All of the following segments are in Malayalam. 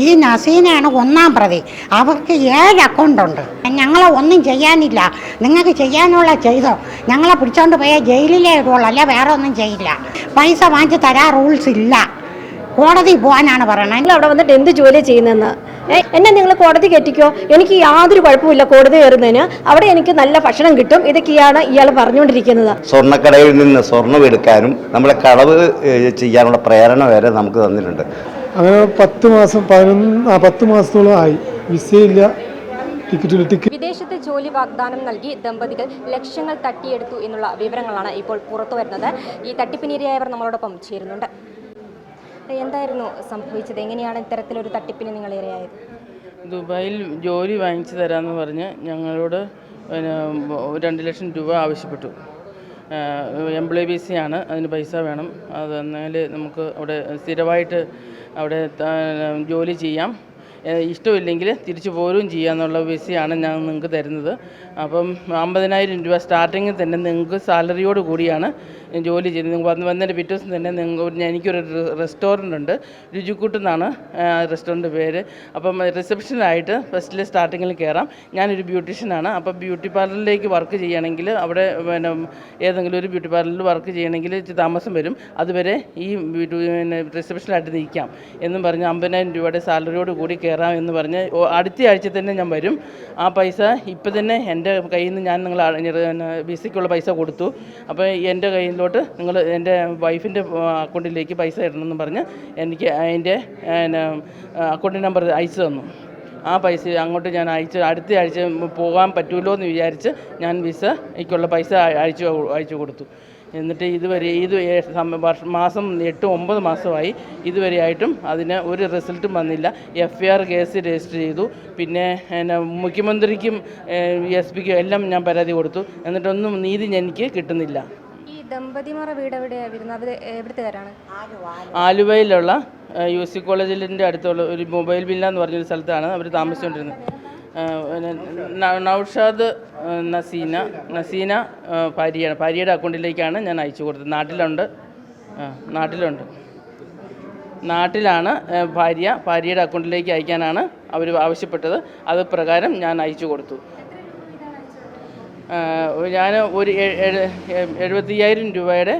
ഈ നസീനയാണ് ഒന്നാം പ്രതി. അവർക്ക് 7 അക്കൗണ്ടുണ്ട്. ഞങ്ങളെ ഒന്നും ചെയ്യാനില്ല, നിങ്ങൾക്ക് ചെയ്യാനുള്ള ചെയ്തോ, ഞങ്ങളെ പിടിച്ചോണ്ട് പോയാൽ ജയിലിലേ ഇടുള്ളൂ, അല്ല വേറെ ഒന്നും ചെയ്യില്ല. പൈസ വാങ്ങിച്ച് തരാൻ റൂൾസ് ഇല്ല, കോടതി പോകാനാണ് പറയണത്. നിങ്ങൾ അവിടെ വന്നിട്ട് എന്ത് ജോലി ചെയ്യുന്നതെന്ന് എന്നെ നിങ്ങൾ കോടതി കയറ്റിക്കോ, എനിക്ക് യാതൊരു കുഴപ്പമില്ല കോടതി കയറുന്നതിന്. അവിടെ എനിക്ക് നല്ല ഭക്ഷണം കിട്ടും. ഇതൊക്കെയാണ് ഇയാൾ പറഞ്ഞുകൊണ്ടിരിക്കുന്നത്. സ്വർണ്ണക്കടയിൽ നിന്ന് സ്വർണ്ണം എടുക്കാനും നമ്മളെ കളവ് ചെയ്യാനുള്ള പ്രേരണ വരെ നമുക്ക് തന്നിട്ടുണ്ട്. അങ്ങനെ 10 മാസത്തോളം ആയി, വിസയില്ല, ടിക്കറ്റ്. വിദേശത്ത് ജോലി വാഗ്ദാനം നൽകി ദമ്പതികൾ ലക്ഷങ്ങൾ തട്ടിയെടുത്തു എന്നുള്ള വിവരങ്ങളാണ് ഇപ്പോൾ പുറത്തു വരുന്നത്. ഈ തട്ടിപ്പിനിരയായവർ നമ്മളോടൊപ്പം ചേരുന്നുണ്ട്. എന്തായിരുന്നു സംഭവിച്ചത്? എങ്ങനെയാണ് ഇത്തരത്തിലൊരു തട്ടിപ്പിന് നിങ്ങൾ ഇരയായത്? ദുബായിൽ ജോലി വാങ്ങിച്ചു തരാമെന്ന് പറഞ്ഞ് ഞങ്ങളോട് 2 ലക്ഷം രൂപ ആവശ്യപ്പെട്ടു. എംപ്ലോയി വിസയാണ്, അതിന് പൈസ വേണം. അത് എന്നാൽ നമുക്ക് അവിടെ സ്ഥിരമായിട്ട് അവിടെ ജോലി ചെയ്യാം, ഇഷ്ടമില്ലെങ്കിൽ തിരിച്ചു പോരുകയും ചെയ്യാമെന്നുള്ള വിസയാണ് ഞാൻ നിങ്ങൾക്ക് തരുന്നത്. അപ്പം 50,000 രൂപ സ്റ്റാർട്ടിങ്ങിൽ തന്നെ നിങ്ങൾക്ക് സാലറിയോട് കൂടിയാണ് ജോലി ചെയ്യുന്നത്. വന്നതിൻ്റെ പിറ്റേ ദിവസം തന്നെ എനിക്കൊരു റെസ്റ്റോറൻ്റ് ഉണ്ട്, രുചിക്കൂട്ട് എന്നാണ് റെസ്റ്റോറൻറ്റ് പേര്. അപ്പം റിസപ്ഷനായിട്ട് ഫസ്റ്റിൽ സ്റ്റാർട്ടിങ്ങിൽ കയറാം. ഞാനൊരു ബ്യൂട്ടീഷ്യനാണ്. അപ്പം ബ്യൂട്ടി പാർലറിലേക്ക് വർക്ക് ചെയ്യണമെങ്കിൽ അവിടെ ഏതെങ്കിലും ഒരു ബ്യൂട്ടി പാർലറിൽ വർക്ക് ചെയ്യണമെങ്കിൽ ഇച്ചിരി താമസം വരും. അതുവരെ ഈ റിസപ്ഷനായിട്ട് നിൽക്കാം എന്നും പറഞ്ഞ് 50,000 രൂപയുടെ സാലറിയോട് കൂടി കയറാം എന്ന് പറഞ്ഞ് അടുത്ത ആഴ്ച തന്നെ ഞാൻ വരും. ആ പൈസ ഇപ്പം തന്നെ എൻ്റെ കയ്യിൽ നിന്ന് ഞാൻ നിങ്ങൾ വിസയ്ക്കുള്ള പൈസ കൊടുത്തു. അപ്പോൾ എൻ്റെ കയ്യിലോട്ട് നിങ്ങൾ എൻ്റെ വൈഫിൻ്റെ അക്കൗണ്ടിലേക്ക് പൈസ ഇടണമെന്ന് പറഞ്ഞ് എനിക്ക് അതിൻ്റെ അക്കൗണ്ട് നമ്പർ അയച്ചു തന്നു. ആ പൈസ അങ്ങോട്ട് ഞാൻ അടുത്ത ആഴ്ച പോകാൻ പറ്റുമല്ലോ എന്ന് വിചാരിച്ച് ഞാൻ വിസയ്ക്കുള്ള പൈസ അയച്ചു കൊടുത്തു. എന്നിട്ട് ഇതുവരെ മാസം 8-9 മാസമായി, ഇതുവരെയായിട്ടും അതിന് ഒരു റിസൾട്ടും വന്നില്ല. FIR കേസ് രജിസ്റ്റർ ചെയ്തു. പിന്നെ മുഖ്യമന്ത്രിക്കും SP-ക്കും എല്ലാം ഞാൻ പരാതി കൊടുത്തു. എന്നിട്ടൊന്നും നീതി എനിക്ക് കിട്ടുന്നില്ല. ഈ ദമ്പതിമാരുടെ വീട് എവിടുത്തുകാരാണ്? ആലുവയിലുള്ള UC കോളേജിൻ്റെ അടുത്തുള്ള ഒരു മൊബൈൽ വില്ല എന്ന് പറഞ്ഞൊരു സ്ഥലത്താണ് അവർ താമസിച്ചുകൊണ്ടിരുന്നത്. നൗഷാദ് നസീന ഭാര്യയുടെ അക്കൗണ്ടിലേക്കാണ് ഞാൻ അയച്ചു കൊടുത്തത്. നാട്ടിലാണ് ഭാര്യയുടെ അക്കൗണ്ടിലേക്ക് അയക്കാനാണ് അവർ ആവശ്യപ്പെട്ടത്. അത് പ്രകാരം ഞാൻ അയച്ചു കൊടുത്തു. ഞാൻ ഒരു 75,000 രൂപയുടെ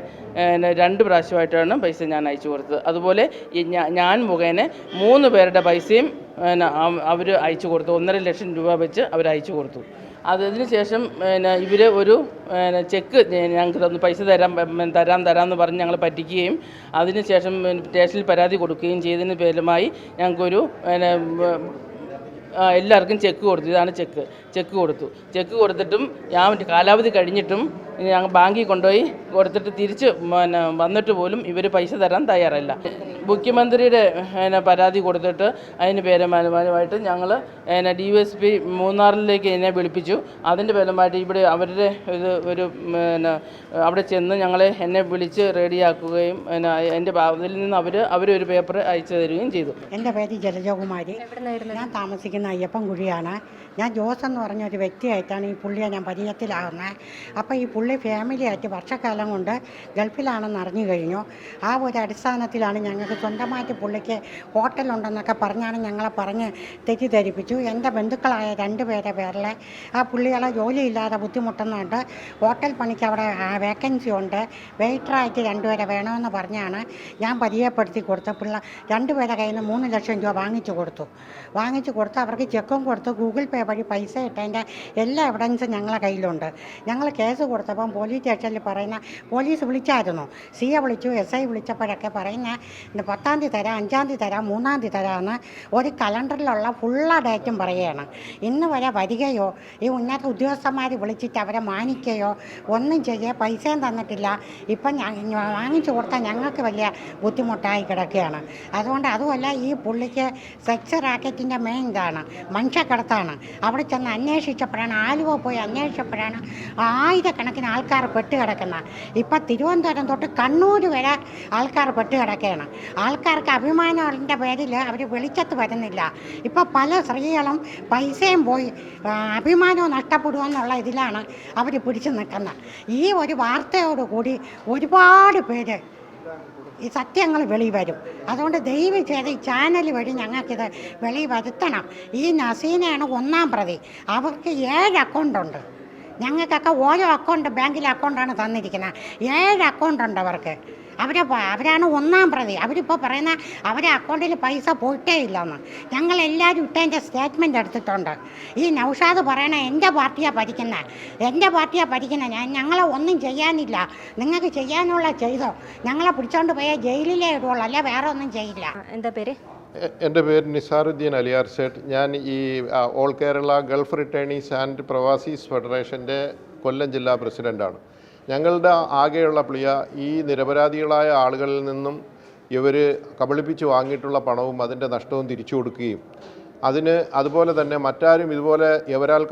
2 പ്രാവശ്യമായിട്ടാണ് പൈസ ഞാൻ അയച്ചു കൊടുത്തത്. അതുപോലെ ഞാൻ മുഖേന 3 പേരുടെ പൈസയും അവർ അയച്ചു കൊടുത്തു. 1.5 ലക്ഷം രൂപ വെച്ച് അവർ അയച്ചു കൊടുത്തു. അതിന് ശേഷം ഇവർ ഒരു ചെക്ക് ഞങ്ങൾക്ക് തന്നു, പൈസ തരാമെന്ന് പറഞ്ഞ് ഞങ്ങൾ പറ്റിക്കുകയും അതിന് ശേഷം സ്റ്റേഷനിൽ പരാതി കൊടുക്കുകയും ചെയ്തതിന് ഫലമായി ഞങ്ങൾക്കൊരു എല്ലാവർക്കും ചെക്ക് കൊടുത്തു. ഇതാണ് ചെക്ക് കൊടുത്തിട്ടും ഞാൻ കാലാവധി കഴിഞ്ഞിട്ടും ഞങ്ങൾ ബാങ്കിൽ കൊണ്ടുപോയി കൊടുത്തിട്ട് തിരിച്ച് വന്നിട്ട് പോലും ഇവർ പൈസ തരാൻ തയ്യാറല്ല. മുഖ്യമന്ത്രിയുടെ പരാതി കൊടുത്തിട്ട് അതിന് ഫലമായിട്ട് ഞങ്ങൾ DSP മൂന്നാറിലേക്ക് എന്നെ വിളിപ്പിച്ചു. അതിൻ്റെ ഫലമായിട്ട് ഇവിടെ അവരുടെ ഒരു അവിടെ ചെന്ന് എന്നെ വിളിച്ച് റെഡിയാക്കുകയും എൻ്റെ അതിൽ നിന്ന് അവരൊരു പേപ്പർ അയച്ചു തരികയും ചെയ്തു. എൻ്റെ പേര് ജലജകുമാരി. ഞാൻ താമസിക്കുന്ന അയ്യപ്പൻകുഴിയാണ്. ഞാൻ ജോസ് എന്ന് പറഞ്ഞൊരു വ്യക്തിയായിട്ടാണ് ഈ പുള്ളിയെ ഞാൻ പരിചയത്തിലാകുന്നത്. അപ്പോൾ ഈ പുള്ളി ഫാമിലിയായിട്ട് വർഷക്കാലം കൊണ്ട് ഗൾഫിലാണെന്ന് അറിഞ്ഞു കഴിഞ്ഞു. ആ ഒരു അടിസ്ഥാനത്തിലാണ് ഞങ്ങൾക്ക് സ്വന്തമായിട്ട് പുള്ളിക്ക് ഹോട്ടലുണ്ടെന്നൊക്കെ പറഞ്ഞാണ് ഞങ്ങളെ പറഞ്ഞ് തെറ്റിദ്ധരിപ്പിച്ചു. എൻ്റെ ബന്ധുക്കളായ 2 പേരുടെ പേരിൽ ആ പുള്ളികളെ ജോലിയില്ലാതെ ബുദ്ധിമുട്ടുന്നുണ്ട്. ഹോട്ടൽ പണിക്ക് അവിടെ വേക്കൻസി ഉണ്ട്, വെയിറ്ററായിട്ട് 2 പേരെ വേണമെന്ന് പറഞ്ഞാണ് ഞാൻ പരിചയപ്പെടുത്തി കൊടുത്ത 2 പേരുടെ കയ്യിൽ നിന്ന് 3 ലക്ഷം രൂപ വാങ്ങിച്ചു കൊടുത്തു. അവർക്ക് ചെക്കും കൊടുത്തു. ഗൂഗിൾ പേ വഴി പൈസ ഇട്ടതിൻ്റെ എല്ലാ എവിഡൻസും ഞങ്ങളെ കയ്യിലുണ്ട്. ഞങ്ങൾ കേസ് കൊടുത്തപ്പം പോലീസ് സ്റ്റേഷനിൽ പോലീസ് വിളിച്ചായിരുന്നു. CA വിളിച്ചു, SI വിളിച്ചപ്പോഴൊക്കെ പറയുന്ന 10-ാം തീയതി തരാം, 5-ാം തീയതി തരാം, 3-ാം തീയതി തരാമെന്ന് ഒരു കലണ്ടറിലുള്ള ഫുള്ള ഡേറ്റും പറയുകയാണ്. ഇന്ന് വരെ വരികയോ ഈ ഉന്നത ഉദ്യോഗസ്ഥന്മാർ വിളിച്ചിട്ട് അവരെ മാനിക്കുകയോ ഒന്നും ചെയ്യുക, പൈസയും തന്നിട്ടില്ല. ഇപ്പം വാങ്ങിച്ചു കൊടുത്താൽ ഞങ്ങൾക്ക് വലിയ ബുദ്ധിമുട്ടായി കിടക്കുകയാണ്. അതുമല്ല ഈ പുള്ളിക്ക് സെക്സ് റാക്കറ്റിൻ്റെ മെയിൻ ഇതാണ് മനുഷ്യക്കടത്താണ്. അവിടെ ചെന്ന് അന്വേഷിച്ചപ്പോഴാണ്, ആലുവ പോയി അന്വേഷിച്ചപ്പോഴാണ് ആയിരക്കണക്കിന് ആൾക്കാർ പെട്ട് കിടക്കുന്നത്. ഇപ്പം തിരുവനന്തപുരം തൊട്ട് കണ്ണൂർ വരെ ആൾക്കാർ പെട്ട് കിടക്കുകയാണ്. ആൾക്കാർക്ക് അഭിമാനത്തിൻ്റെ പേരിൽ അവർ വെളിച്ചത്ത് വരുന്നില്ല. ഇപ്പം പല സ്ത്രീകളും പൈസയും പോയി അഭിമാനവും നഷ്ടപ്പെടുമെന്നുള്ള ഇതിലാണ് അവർ പിടിച്ചു നിൽക്കുന്നത്. ഈ ഒരു വാർത്തയോടുകൂടി ഒരുപാട് പേര് ഈ സത്യങ്ങൾ വെളി വരും. അതുകൊണ്ട് ദയവ് ചെയ്ത് ഈ ചാനൽ വഴി ഞങ്ങൾക്കിത് വെളി വരുത്തണം. ഈ നസീനയാണ് ഒന്നാം പ്രതി. അവർക്ക് 7 അക്കൗണ്ടുണ്ട്. ഞങ്ങൾക്കൊക്കെ ഓരോ അക്കൗണ്ട് ബാങ്കിലെ അക്കൗണ്ടാണ് തന്നിരിക്കുന്നത്. 7 അക്കൗണ്ടുണ്ട് അവർക്ക്. അവരാണ് ഒന്നാം പ്രതി. അവരിപ്പോൾ പറയുന്ന അവരെ അക്കൗണ്ടിൽ പൈസ പോയിട്ടേ ഇല്ലെന്ന്. ഞങ്ങളെല്ലാവരും ഇട്ടതിൻ്റെ സ്റ്റേറ്റ്മെൻറ്റ് എടുത്തിട്ടുണ്ട്. ഈ നൗഷാദ് പറയണ എൻ്റെ പാർട്ടിയാണ് ഭരിക്കുന്നത്, ഞങ്ങളെ ഒന്നും ചെയ്യാനില്ല, നിങ്ങൾക്ക് ചെയ്യാനുള്ള ചെയ്തോ, ഞങ്ങളെ പിടിച്ചോണ്ട് പോയാൽ ജയിലിലേ ഇടുള്ളൂ, അല്ല വേറെ ഒന്നും ചെയ്യില്ല. എന്താ പേര്? എൻ്റെ പേര് നിസാറുദ്ദീൻ അലിയാർ സേട്ട്. ഞാൻ ഈ all Kerala gulf returnees and പ്രവാസീസ് ഫെഡറേഷൻ്റെ കൊല്ലം ജില്ലാ പ്രസിഡൻ്റാണ്. ഞങ്ങളുടെ ആകെയുള്ള പ്ലിയ ഈ നിരപരാധികളായ ആളുകളിൽ നിന്നും ഇവർ കബളിപ്പിച്ച് വാങ്ങിയിട്ടുള്ള പണവും അതിൻ്റെ നഷ്ടവും തിരിച്ചു കൊടുക്കുകയും അതുപോലെ തന്നെ മറ്റാരും ഇതുപോലെ ഇവരാൽ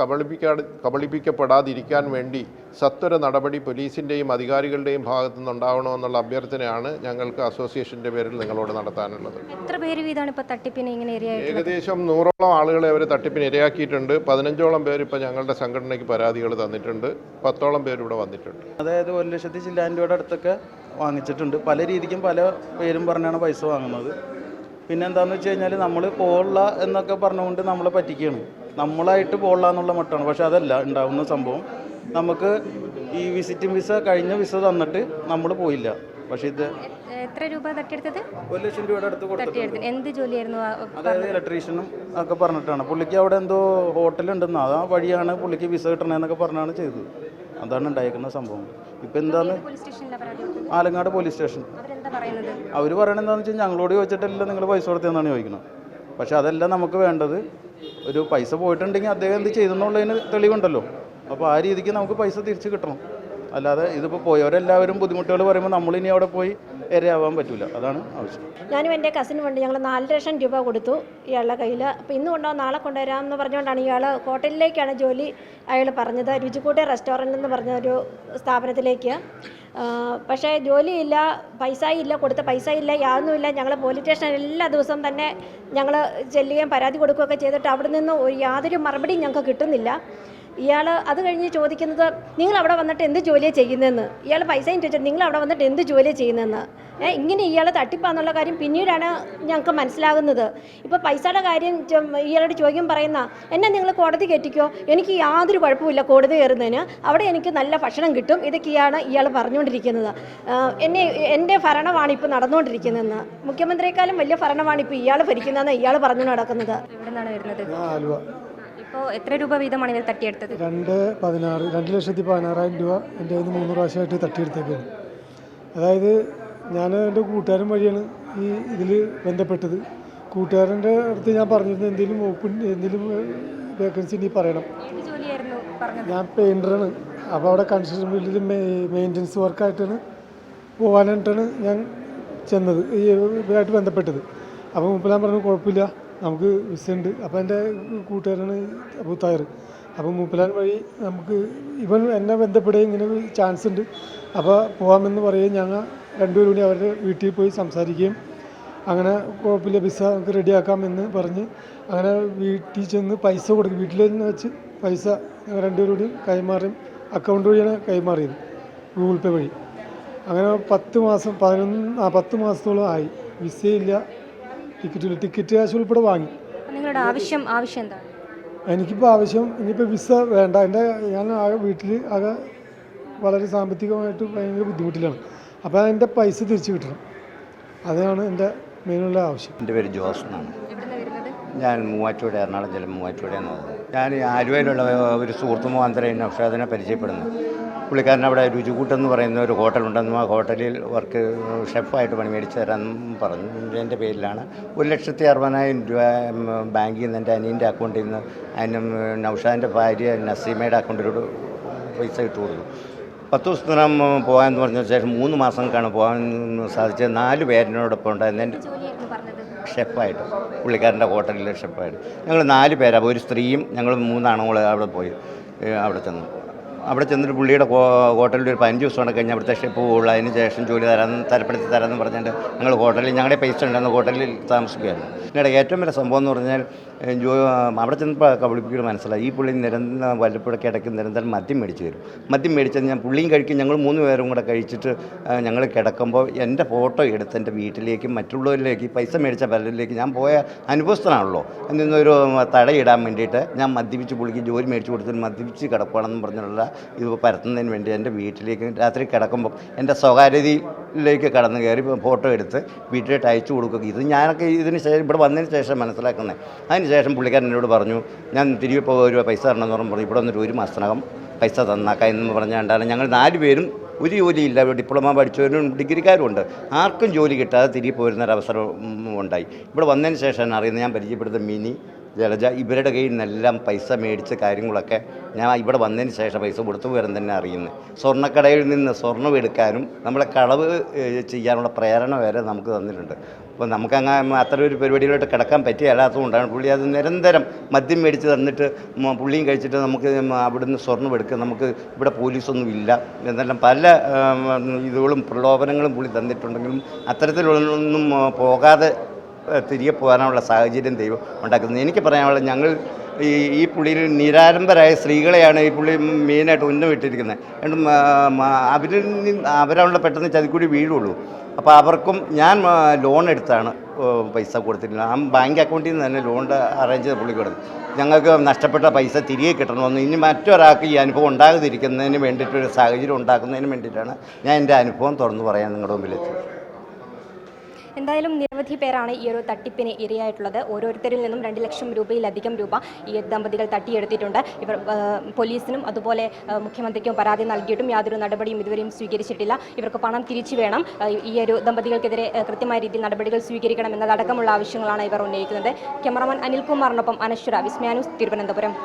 കബളിപ്പിക്കപ്പെടാതിരിക്കാൻ വേണ്ടി സത്വര നടപടി പോലീസിൻ്റെയും അധികാരികളുടെയും ഭാഗത്തു നിന്നുണ്ടാവണമെന്നുള്ള അഭ്യർത്ഥനയാണ് ഞങ്ങൾക്ക് അസോസിയേഷൻ്റെ പേരിൽ നിങ്ങളോട് നടത്താനുള്ളത്. എത്ര പേര് വീതമാണ് ഇപ്പോൾ തട്ടിപ്പിന് ഇങ്ങനെ ഏകദേശം 100ഓളം ആളുകളെ അവർ തട്ടിപ്പിന് ഇരയാക്കിയിട്ടുണ്ട്. 15ഓളം പേര് ഇപ്പോൾ ഞങ്ങളുടെ സംഘടനയ്ക്ക് പരാതികൾ തന്നിട്ടുണ്ട്. 10ഓളം പേര് ഇവിടെ വന്നിട്ടുണ്ട്. അതായത് 1 ലക്ഷത്തി ചില്ലായിരം രൂപയുടെ അടുത്തൊക്കെ വാങ്ങിച്ചിട്ടുണ്ട്. പല രീതിക്കും പല പേരും പറഞ്ഞാണ് പൈസ വാങ്ങുന്നത്. പിന്നെ എന്താണെന്ന് വെച്ച് കഴിഞ്ഞാൽ നമ്മൾ പോളില്ല എന്നൊക്കെ പറഞ്ഞുകൊണ്ട് നമ്മളെ പറ്റിക്കുകയാണ്. നമ്മളായിട്ട് പോളില്ല എന്നുള്ള മട്ടാണ്. പക്ഷെ അതല്ല ഉണ്ടാകുന്ന സംഭവം. നമുക്ക് ഈ വിസിറ്റിംഗ് വിസ കഴിഞ്ഞ വിസ തന്നിട്ട് നമ്മൾ പോയില്ല. പക്ഷേ ഇത് എത്ര രൂപ തട്ടിയെടുത്തത്? 1 ലക്ഷം രൂപയുടെ അടുത്ത് കൊടുത്തിട്ടുണ്ട്. എന്ത് ജോലിയായിരുന്നു? അതായത് ഇലക്ട്രീഷ്യനും ഒക്കെ പറഞ്ഞിട്ടാണ്. പുള്ളിക്ക് അവിടെ എന്തോ ഹോട്ടലുണ്ടെന്ന്, ആ വഴിയാണ് പുള്ളിക്ക് വിസ കിട്ടണമെന്നൊക്കെ പറഞ്ഞാണ് ചെയ്തത്. അതാണ് ഉണ്ടായിരിക്കുന്ന സംഭവം. ഇപ്പം എന്താണ് ആലങ്ങാട് പോലീസ് സ്റ്റേഷൻ. അവർ പറയണത് എന്താണെന്ന് വെച്ചാൽ ഞങ്ങളോട് ചോദിച്ചിട്ടല്ല നിങ്ങൾ പൈസ കൊടുത്തതെന്നാണ് ചോദിക്കുന്നത്. പക്ഷെ അതല്ല നമുക്ക് വേണ്ടത്. ഒരു പൈസ പോയിട്ടുണ്ടെങ്കിൽ അദ്ദേഹം എന്ത് ചെയ്തെന്നുള്ളതിന് തെളിവുണ്ടല്ലോ. അപ്പോൾ ആ രീതിക്ക് നമുക്ക് പൈസ തിരിച്ച് കിട്ടണം. അല്ലാതെ ഇതിപ്പോൾ പോയവരെല്ലാവരും ബുദ്ധിമുട്ടുകൾ പറയുമ്പോൾ നമ്മളിനി അവിടെ പോയി ഇരയാവാൻ പറ്റില്ല. അതാണ് ആവശ്യം. ഞാനും എൻ്റെ കസിനും വേണ്ടി ഞങ്ങൾ 4 ലക്ഷം രൂപ കൊടുത്തു ഇയാളുടെ കയ്യിൽ. അപ്പോൾ ഇന്ന് കൊണ്ടുപോകാം നാളെ കൊണ്ടുവരാമെന്ന് പറഞ്ഞുകൊണ്ടാണ് ഇയാൾ ഹോട്ടലിലേക്കാണ് ജോലി അയാൾ പറഞ്ഞത്. രുചിക്കൂട്ടി റെസ്റ്റോറൻറ്റ് എന്ന് പറഞ്ഞ ഒരു സ്ഥാപനത്തിലേക്ക്. പക്ഷേ ജോലിയില്ല, പൈസയില്ല, കൊടുത്ത പൈസയില്ല, യാതൊന്നുമില്ല. ഞങ്ങൾ പോലീസ് സ്റ്റേഷനിൽ എല്ലാ ദിവസവും തന്നെ ഞങ്ങൾ ചെല്ലുകയും പരാതി കൊടുക്കുകയൊക്കെ ചെയ്തിട്ട് അവിടെ നിന്ന് യാതൊരു മറുപടിയും ഞങ്ങൾക്ക് കിട്ടുന്നില്ല. ഇയാൾ അത് കഴിഞ്ഞ് ചോദിക്കുന്നത് നിങ്ങൾ അവിടെ വന്നിട്ട് എന്ത് ജോലിയാണ് ചെയ്യുന്നതെന്ന്. ഇയാൾ പൈസയും ചോദിച്ചിട്ട് നിങ്ങൾ അവിടെ വന്നിട്ട് എന്ത് ജോലിയാണ് ചെയ്യുന്നതെന്ന്. ഇങ്ങനെ ഇയാൾ തട്ടിപ്പാന്നുള്ള കാര്യം പിന്നീടാണ് ഞങ്ങൾക്ക് മനസ്സിലാകുന്നത്. ഇപ്പോൾ പൈസയുടെ കാര്യം ഇയാളോട് ചോദിക്കും പറയുന്ന എന്നെ നിങ്ങൾ കോടതി കയറ്റിക്കോ, എനിക്ക് യാതൊരു കുഴപ്പമില്ല കോടതി കയറുന്നതിന്, അവിടെ എനിക്ക് നല്ല ഭക്ഷണം കിട്ടും, ഇതൊക്കെയാണ് ഇയാൾ പറഞ്ഞുകൊണ്ടിരിക്കുന്നത്. എൻ്റെ ഭരണമാണ് ഇപ്പോൾ നടന്നുകൊണ്ടിരിക്കുന്നതെന്ന്. മുഖ്യമന്ത്രിയെക്കാളും വലിയ ഭരണമാണ് ഇപ്പോൾ ഇയാൾ ഭരിക്കുന്നതെന്ന് ഇയാൾ പറഞ്ഞു നടക്കുന്നത്. എവിടെ നിന്നാണ് വരുന്നത്? ആലുവ. ഇപ്പോൾ എത്ര രൂപ വീതമാണ് ഇവർ തട്ടിയെടുത്തത്? 2,16,000 രൂപ എൻ്റെ കയ്യിൽ നിന്ന് 3 പ്രാവശ്യമായിട്ട് തട്ടിയെടുത്തേക്കാണ്. അതായത് ഞാൻ എൻ്റെ കൂട്ടുകാരൻ വഴിയാണ് ഈ ഇതിൽ ബന്ധപ്പെട്ടത്. കൂട്ടുകാരൻ്റെ അടുത്ത് ഞാൻ പറഞ്ഞിരുന്നത് എന്തെങ്കിലും വേക്കൻസി നീ പറയണം. ഞാൻ പെയിൻറ്ററാണ്. അപ്പോൾ അവിടെ കൺസ്ട്രക്ഷൻ ഫീൽഡിൽ മെയിൻ്റനൻസ് വർക്കായിട്ടാണ് പോകാനായിട്ടാണ് ഞാൻ ചെന്നത്, ഇവരായിട്ട് ബന്ധപ്പെട്ടത്. അപ്പോൾ മുമ്പെല്ലാം പറഞ്ഞു കുഴപ്പമില്ല, നമുക്ക് വിസ ഉണ്ട്. അപ്പോൾ എൻ്റെ കൂട്ടുകാരാണ് അബൂത്തായർ. അപ്പോൾ മൂപ്പലാൻ വഴി നമുക്ക് ഇവൻ എന്നെ ബന്ധപ്പെടുകയും ഇങ്ങനെ ചാൻസ് ഉണ്ട്, അപ്പോൾ പോകാമെന്ന് പറയുകയും ഞങ്ങൾ 2 പേരും കൂടി അവരുടെ വീട്ടിൽ പോയി സംസാരിക്കുകയും അങ്ങനെ കുഴപ്പമില്ല വിസ നമുക്ക് റെഡിയാക്കാമെന്ന് പറഞ്ഞ് അങ്ങനെ വീട്ടിൽ ചെന്ന് പൈസ കൊടുക്കും. വീട്ടിൽ നിന്ന് വെച്ച് പൈസ ഞങ്ങൾ 2 പേരും കൂടി കൈമാറിയും അക്കൗണ്ട് വഴിയാണ് കൈമാറിയത്, ഗൂഗിൾ പേ വഴി. അങ്ങനെ 10 മാസത്തോളം ആയി. വിസയില്ല, ടിക്കറ്റ് കാശ് ഉൾപ്പെടെ വാങ്ങി. നിങ്ങളുടെ ആവശ്യം എന്താണ്? എനിക്കിപ്പോൾ ആവശ്യം ഇനിയിപ്പോൾ വിസ വേണ്ട. ഞാൻ വീട്ടിൽ ആകെ വളരെ സാമ്പത്തികമായിട്ട് ഭയങ്കര ബുദ്ധിമുട്ടിലാണ്. അപ്പോൾ എൻ്റെ പൈസ തിരിച്ചു കിട്ടണം. അതാണ് എൻ്റെ മെയിനുള്ള ആവശ്യം. എൻ്റെ പേര് ജോസ് എന്നാണ്. ഞാൻ മൂവാറ്റുപുഴ, എറണാകുളം ജില്ല മൂവാറ്റുപുഴയെന്ന് പറയുന്നത്. ഞാൻ ആലുവയിലുള്ള ഒരു സുഹൃത്ത് മുഖാന്തരം നൗഷാദിനെ പരിചയപ്പെടുന്നു. പുള്ളിക്കാരൻ അവിടെ രുചികൂട്ടെന്ന് പറയുന്ന ഒരു ഹോട്ടലുണ്ടെന്നും ആ ഹോട്ടലിൽ വർക്ക് ഷെഫായിട്ട് പണി മേടിച്ച് തരാമെന്ന് പറഞ്ഞു. എൻ്റെ പേരിലാണ് 1,60,000 രൂപ ബാങ്കിൽ നിന്ന് എൻ്റെ അനിയൻ്റെ അക്കൗണ്ടിൽ നിന്ന് അതിന് നൗഷാദിൻ്റെ ഭാര്യ നസീമയുടെ അക്കൗണ്ടിലോട്ട് പൈസ ഇട്ട് കൊടുത്തു. 10 ദിവസത്തിനകം പോകാമെന്ന് പറഞ്ഞ ശേഷം 3 മാസം പോകാൻ സാധിച്ചത് 4 പേരിനോടൊപ്പം ഉണ്ടായിരുന്നു. എൻ്റെ ഷെഫായിട്ട്, പുള്ളിക്കാരൻ്റെ ഹോട്ടലിലെ ഷെഫായിട്ട് ഞങ്ങൾ 4 പേരാണ്. ഒരു സ്ത്രീയും ഞങ്ങൾ 3 ആണുങ്ങൾ അവിടെ പോയി അവിടെ ചെന്നു. അവിടെ ചെന്നിട്ട് പുള്ളിയുടെ ഹോട്ടലിൽ ഒരു 15 ദിവസം കഴിഞ്ഞ് അവിടുത്തെ ഷെഫ് പോകുള്ളൂ, അതിന് ശേഷം ജോലി തരപ്പെടുത്തി തരാമെന്ന് പറഞ്ഞിട്ട് ഞങ്ങൾ ഹോട്ടലിൽ ഞങ്ങളുടെ പൈസ ഉണ്ടായിരുന്ന ഹോട്ടലിൽ താമസിക്കുകയായിരുന്നു. പിന്നീട് ഏറ്റവും വലിയ സംഭവം എന്ന് പറഞ്ഞാൽ അവിടെ ചെന്നപ്പോൾ കബളിപ്പിക്കൽ മനസ്സിലായി. ഈ പുള്ളി നിരന്തരം വല്ലപ്പോഴൊക്കെ ഇടയ്ക്ക് നിരന്തരം മദ്യം മേടിച്ച് തരും. മദ്യം മേടിച്ചത് ഞാൻ പുള്ളിയും കഴിക്കും, ഞങ്ങൾ 3 പേരും കൂടെ കഴിച്ചിട്ട് ഞങ്ങൾ കിടക്കുമ്പോൾ എൻ്റെ ഫോട്ടോ എടുത്ത് എൻ്റെ വീട്ടിലേക്കും മറ്റുള്ളവരിലേക്ക് പൈസ മേടിച്ച പലരിലേക്ക് ഞാൻ പോയ അനുഭവസ്ഥനാണല്ലോ. എന്നൊരു തടയിടാൻ വേണ്ടിയിട്ട് ഞാൻ മദ്യപിച്ച് പുള്ളിക്ക് ജോലി മേടിച്ച് കൊടുത്തിട്ട് മദ്യപിച്ച് കിടക്കുകയാണെന്ന് പറഞ്ഞുള്ള ഇത് പരത്തുന്നതിന് വേണ്ടി എൻ്റെ വീട്ടിലേക്ക് രാത്രി കിടക്കുമ്പോൾ എൻ്റെ സ്വകാര്യതയിലേക്ക് കടന്നു കയറി ഫോട്ടോ എടുത്ത് വീട്ടിലേക്ക് അയച്ചു കൊടുക്കുക. ഇത് ഞാനൊക്കെ ഇതിന് ശേഷം ഇവിടെ വന്നതിന് ശേഷം മനസ്സിലാക്കുന്നത്. അതിന് ശേഷം പുള്ളിക്കാരൻ എന്നോട് പറഞ്ഞു, ഞാൻ തിരികെ രൂപ പൈസ തരണമെന്ന് പറഞ്ഞു. ഇവിടെ വന്നിട്ട് 1 മാസത്തിനകം പൈസ തന്നാക്കാം എന്ന് പറഞ്ഞുകൊണ്ടാണ് ഞങ്ങൾ 4 പേരും ഒരു ജോലിയില്ല, ഡിപ്ലോമ പഠിച്ചവരും ഡിഗ്രിക്കാരും ഉണ്ട്, ആർക്കും ജോലി കിട്ടാതെ തിരികെ പോരുന്നൊരവസരം ഉണ്ടായി. ഇവിടെ വന്നതിന് ശേഷമാണ് അറിയുന്നത്. ഞാൻ പരിചയപ്പെടുത്ത മിനി, ജലജ, ഇവരുടെ കയ്യിൽ നിന്നെല്ലാം പൈസ മേടിച്ച കാര്യങ്ങളൊക്കെ ഞാൻ ഇവിടെ വന്നതിന് ശേഷം പൈസ കൊടുത്തു വരും തന്നെ അറിയുന്നത്. സ്വർണ്ണക്കടയിൽ നിന്ന് സ്വർണ്ണം എടുക്കാനും നമ്മളെ കളവ് ചെയ്യാനുള്ള പ്രേരണ വരെ നമുക്ക് തന്നിട്ടുണ്ട്. അപ്പോൾ നമുക്കങ്ങനെ അത്ര ഒരു പരിപാടിയിലോട്ട് കിടക്കാൻ പറ്റിയല്ലാത്തതുകൊണ്ടാണ് പുള്ളി അത് നിരന്തരം മദ്യം മേടിച്ച് തന്നിട്ട് പുള്ളിയും കഴിച്ചിട്ട് നമുക്ക് അവിടുന്ന് സ്വർണ്ണം എടുക്കുക, നമുക്ക് ഇവിടെ പോലീസൊന്നും ഇല്ല എന്നെല്ലാം പല ഇതുകളും പ്രലോഭനങ്ങളും പുള്ളി തന്നിട്ടുണ്ടെങ്കിലും അത്തരത്തിലൊന്നും പോകാതെ തിരികെ പോകാനുള്ള സാഹചര്യം ദൈവം ഉണ്ടാക്കുന്നത്. എനിക്ക് പറയാനുള്ളത്, ഞങ്ങൾ ഈ പുള്ളിയിൽ നിരാലംബരായ സ്ത്രീകളെയാണ് ഈ പുള്ളി മെയിനായിട്ട് ഉന്നമിട്ടിരിക്കുന്നത്. അവരവിടെ പെട്ടെന്ന് ചതിക്കൂടി വീഴുള്ളൂ. അപ്പോൾ അവർക്കും ഞാൻ ലോൺ എടുത്താണ് പൈസ കൊടുത്തിട്ടില്ല. ആ ബാങ്ക് അക്കൗണ്ടിൽ നിന്ന് തന്നെ ലോൺ അറേഞ്ച് ചെയ്ത് പുള്ളി കൊടുത്തു. ഞങ്ങൾക്ക് നഷ്ടപ്പെട്ട പൈസ തിരികെ കിട്ടണമെന്ന്, ഇനി മറ്റൊരാൾക്ക് ഈ അനുഭവം ഉണ്ടാകാതിരിക്കുന്നതിന് വേണ്ടിയിട്ടൊരു സാഹചര്യം ഉണ്ടാക്കുന്നതിന് വേണ്ടിയിട്ടാണ് ഞാൻ എൻ്റെ അനുഭവം തുറന്നു പറയാൻ നിങ്ങളുടെ മുമ്പിലെത്തിയത്. എന്തായാലും നിരവധി പേരാണ് ഈ ഒരു തട്ടിപ്പിന് ഇരയായിട്ടുള്ളത്. ഓരോരുത്തരിൽ നിന്നും 2 ലക്ഷം രൂപയിലധികം രൂപ ഈ ദമ്പതികൾ തട്ടിയെടുത്തിട്ടുണ്ട്. ഇവർ പോലീസിനും അതുപോലെ മുഖ്യമന്ത്രിക്കും പരാതി നൽകിയിട്ടും യാതൊരു നടപടിയും ഇതുവരെയും സ്വീകരിച്ചിട്ടില്ല. ഇവർക്ക് പണം തിരിച്ചു വേണം, ഈ ഒരു ദമ്പതികൾക്കെതിരെ കൃത്യമായ രീതിയിൽ നടപടികൾ സ്വീകരിക്കണം എന്നതടക്കമുള്ള ആവശ്യങ്ങളാണ് ഇവർ ഉന്നയിക്കുന്നത്. ക്യാമറമാൻ അനിൽകുമാറിനൊപ്പം അനശ്വര, വിസ്മയ ന്യൂസ്, തിരുവനന്തപുരം.